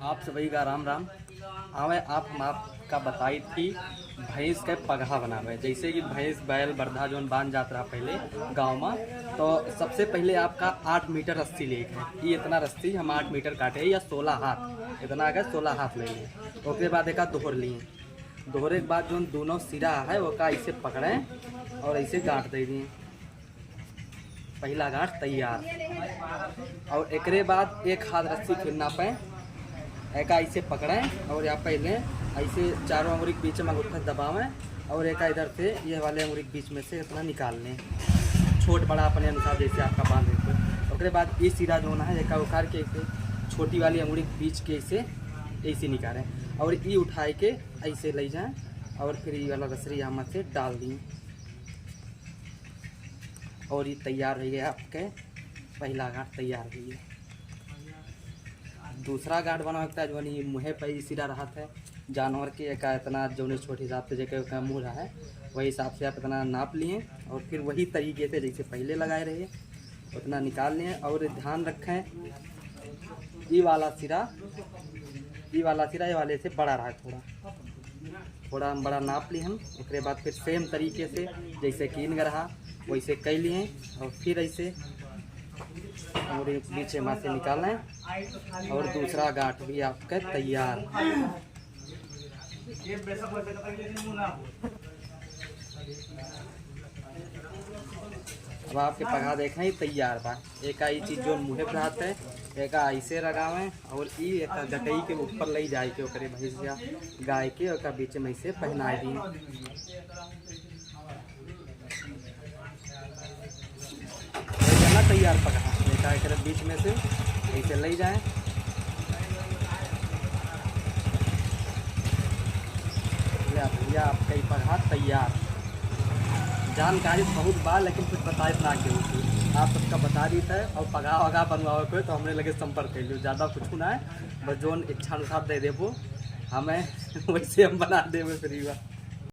आप सभी का राम राम। हमें हम आपका बताई थी भैंस के पगहा बनावे। जैसे कि भैंस बैल बरधा जो बांध जाता रहा पहले गांव में, तो सबसे पहले आपका 8 मीटर रस्सी लेके है। ये इतना रस्सी हम 8 मीटर काटे या 16 हाथ, इतना अगर 16 हाथ ले लिए। उसके बाद एक दोहर लिए, दोहरे के बाद जो दोनों सिरा है वो का ऐसे पकड़े और ऐसे गांठ दे दिए। पहला गांठ तैयार। और एक बाद एक हाथ रस्सी फिर नापे, एक ऐसे पकड़ें और यहाँ पहले ऐसे चारों अंगुली के बीच में अंगूठा दबावें और एक इधर से ये वाले अंगुली के बीच में से इतना निकाल लें, छोट बड़ा अपने अनुसार जैसे आपका बांध देते। उसके बाद ये सिरा जो है एक उखाड़ के ऐसे छोटी वाली अंगुली के बीच के ऐसे निकालें और ये उठाए के ऐसे ले जाएं और फिर ये वाला रसरी यहाँ से डाल दें और ये तैयार हो गया। आपके पहला गांठ तैयार हो गया। दूसरा गांठ बना होता है जो मुँह पर सिरा रहा है जानवर के एक इतना जो छोटे हिसाब से जगह मुँह रहा है वही हिसाब से आप इतना नाप लिए और फिर वही तरीके से जैसे पहले लगाए रहे उतना निकाल लिए। और ध्यान रखें ये वाला सिरा ये वाले से बड़ा रहा है, थोड़ा हम बड़ा नाप लिए हम। उसके बाद फिर सेम तरीके से जैसे कीन रहा वैसे कर लिए और फिर ऐसे और नीचे माँ से निकालें और दूसरा गांठ भी आपका तैयार। अब आपके पगा देखें ही तैयार बा। एक ही चीज़ जो मुँह पर हाथ है एक ऐसे लगावें और एक गटई के ऊपर ले जाए के ओकरे भैंसिया गाय के और बीच में ऐसे पहनाए दी। तैयार पका एक बीच में से ऐसे ले जाएं। भैया आपका पगहा तैयार। जानकारी बहुत बार लेकिन कुछ बताए ना के आप सबका बता दी है। और पगहा वगहा बनवाओ को तो हमने लगे संपर्क कर लो, ज़्यादा कुछ ना है, बस जो इच्छा अनुसार दे देवो हमें वैसे हम बना देवे फ्री।